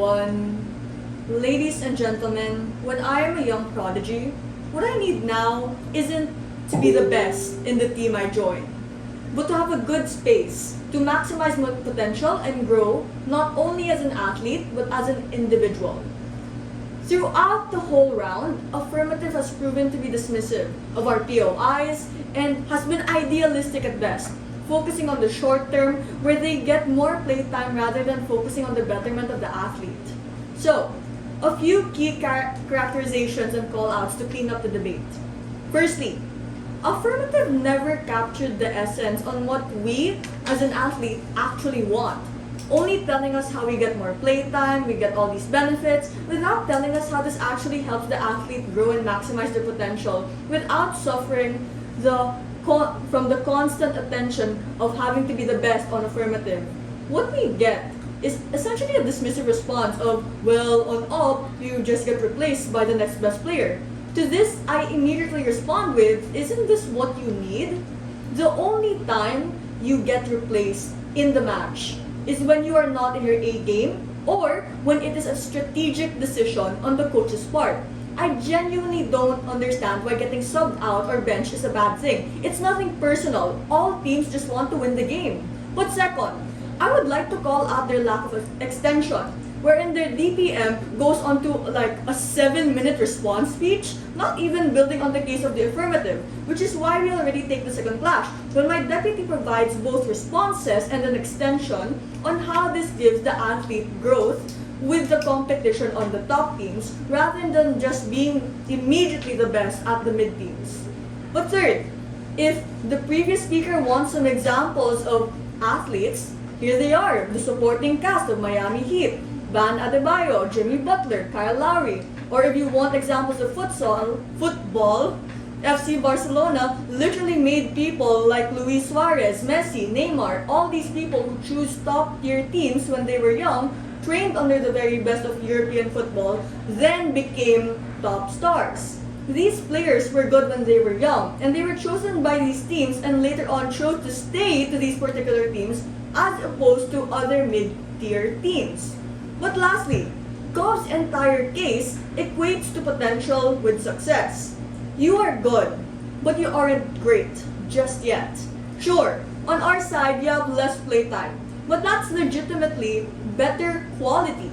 One, ladies and gentlemen, when I am a young prodigy, what I need now isn't to be the best in the team I join, but to have a good space to maximize my potential and grow not only as an athlete but as an individual. Throughout the whole round, Affirmative has proven to be dismissive of our POIs and has been idealistic at best, focusing on the short term where they get more playtime rather than focusing on the betterment of the athlete. So, a few key characterizations and call-outs to clean up the debate. Firstly, Affirmative never captured the essence on what we, as an athlete, actually want. Only telling us how we get more playtime, we get all these benefits, without telling us how this actually helps the athlete grow and maximize their potential without suffering from the constant attention of having to be the best on Affirmative. What we get is essentially a dismissive response of, well, on up, you just get replaced by the next best player. To this, I immediately respond with, isn't this what you need? The only time you get replaced in the match is when you are not in your A game or when it is a strategic decision on the coach's part. I genuinely don't understand why getting subbed out or benched is a bad thing. It's nothing personal. All teams just want to win the game. But second, I would like to call out their lack of extension, wherein their DPM goes on to like a 7-minute response speech, not even building on the case of the Affirmative, which is why we already take the second clash, when my deputy provides both responses and an extension on how this gives the athlete growth with the competition on the top teams, rather than just being immediately the best at the mid teams. But third, if the previous speaker wants some examples of athletes, here they are, the supporting cast of Miami Heat, Van Adebayo, Jimmy Butler, Kyle Lowry. Or if you want examples of football, FC Barcelona literally made people like Luis Suarez, Messi, Neymar, all these people who choose top-tier teams when they were young, trained under the very best of European football, then became top stars. These players were good when they were young, and they were chosen by these teams and later on chose to stay to these particular teams as opposed to other mid-tier teams. But lastly, Gov's entire case equates to potential with success. You are good, but you aren't great just yet. Sure, on our side, you have less playtime, but that's legitimately better quality.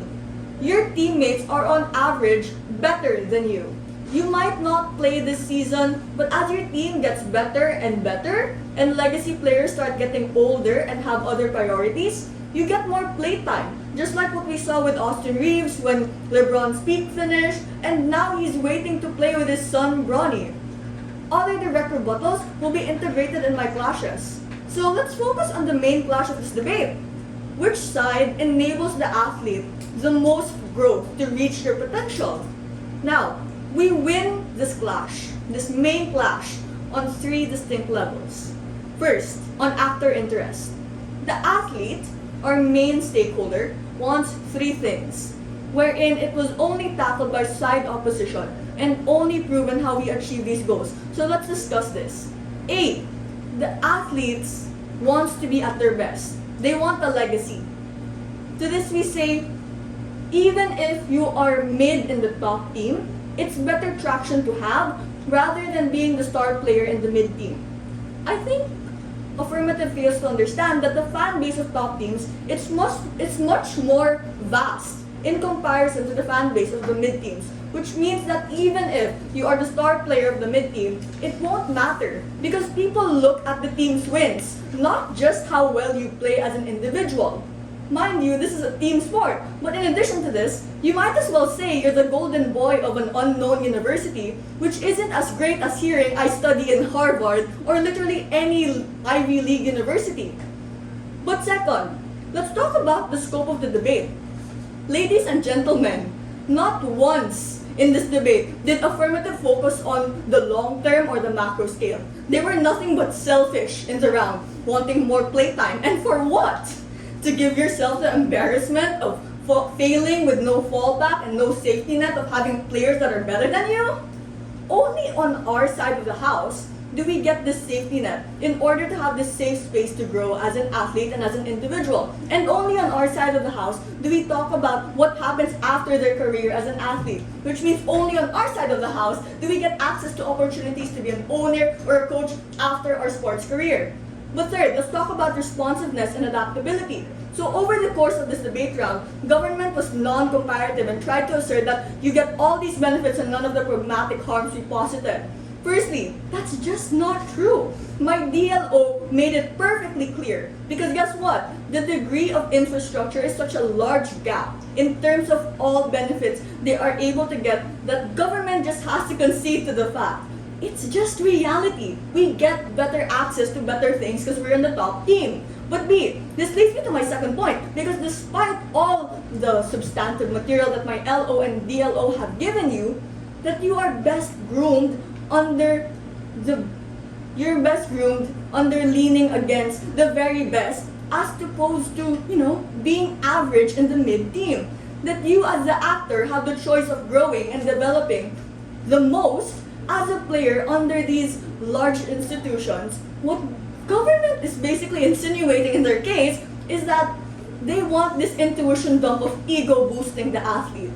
Your teammates are on average better than you. You might not play this season, but as your team gets better and better, and legacy players start getting older and have other priorities, you get more playtime. Just like what we saw with Austin Reeves when LeBron's peak finished, and now he's waiting to play with his son Bronny. Other direct rebuttals will be integrated in my clashes. So let's focus on the main clash of this debate. Which side enables the athlete the most growth to reach their potential? Now, we win this clash, this main clash, on 3 distinct levels. First, on actor interest. The athlete, our main stakeholder, wants 3 things, wherein it was only tackled by side opposition and only proven how we achieve these goals. So let's discuss this. A, the athletes wants to be at their best. They want a legacy. To this we say, even if you are mid in the top team, it's better traction to have rather than being the star player in the mid team. I think Affirmative fails to understand that the fan base of top teams it's much more vast in comparison to the fan base of the mid teams, which means that even if you are the star player of the mid team, it won't matter because people look at the team's wins, not just how well you play as an individual. Mind you, this is a team sport, but in addition to this, you might as well say you're the golden boy of an unknown university, which isn't as great as hearing I study in Harvard or literally any Ivy League university. But second, let's talk about the scope of the debate. Ladies and gentlemen, not once in this debate did Affirmative focus on the long term or the macro scale. They were nothing but selfish in the round, wanting more playtime. And for what? To give yourself the embarrassment of failing with no fallback and no safety net of having players that are better than you? Only on our side of the house do we get this safety net in order to have this safe space to grow as an athlete and as an individual. And only on our side of the house do we talk about what happens after their career as an athlete, which means only on our side of the house do we get access to opportunities to be an owner or a coach after our sports career. But third, let's talk about responsiveness and adaptability. So over the course of this debate round, government was non-comparative and tried to assert that you get all these benefits and none of the pragmatic harms we posited. Firstly, that's just not true. My DLO made it perfectly clear. Because guess what? The degree of infrastructure is such a large gap in terms of all benefits they are able to get that government just has to concede to the fact. It's just reality. We get better access to better things because we're in the top team. But B, this leads me to my second point, because despite all the substantive material that my LO and DLO have given you, that you are best groomed under leaning against the very best as opposed to, being average in the mid-team. That you as the actor have the choice of growing and developing the most as a player under these large institutions. What government is basically insinuating in their case is that they want this intuition dump of ego boosting the athlete.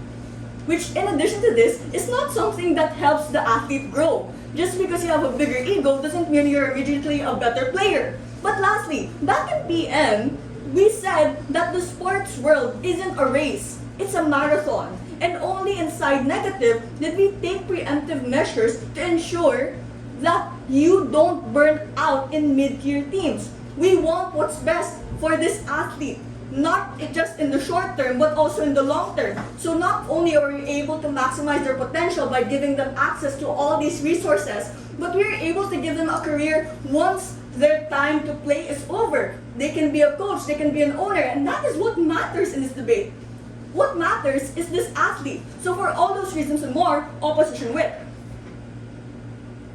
Which, in addition to this, is not something that helps the athlete grow. Just because you have a bigger ego doesn't mean you're immediately a better player. But lastly, back in PM, we said that the sports world isn't a race, it's a marathon. And only inside negative did we take preemptive measures to ensure that you don't burn out in mid-tier teams. We want what's best for this athlete, not just in the short term, but also in the long term. So not only are we able to maximize their potential by giving them access to all these resources, but we're able to give them a career once their time to play is over. They can be a coach, they can be an owner, and that is what matters in this debate. What matters is this athlete. So for all those reasons and more, opposition whip.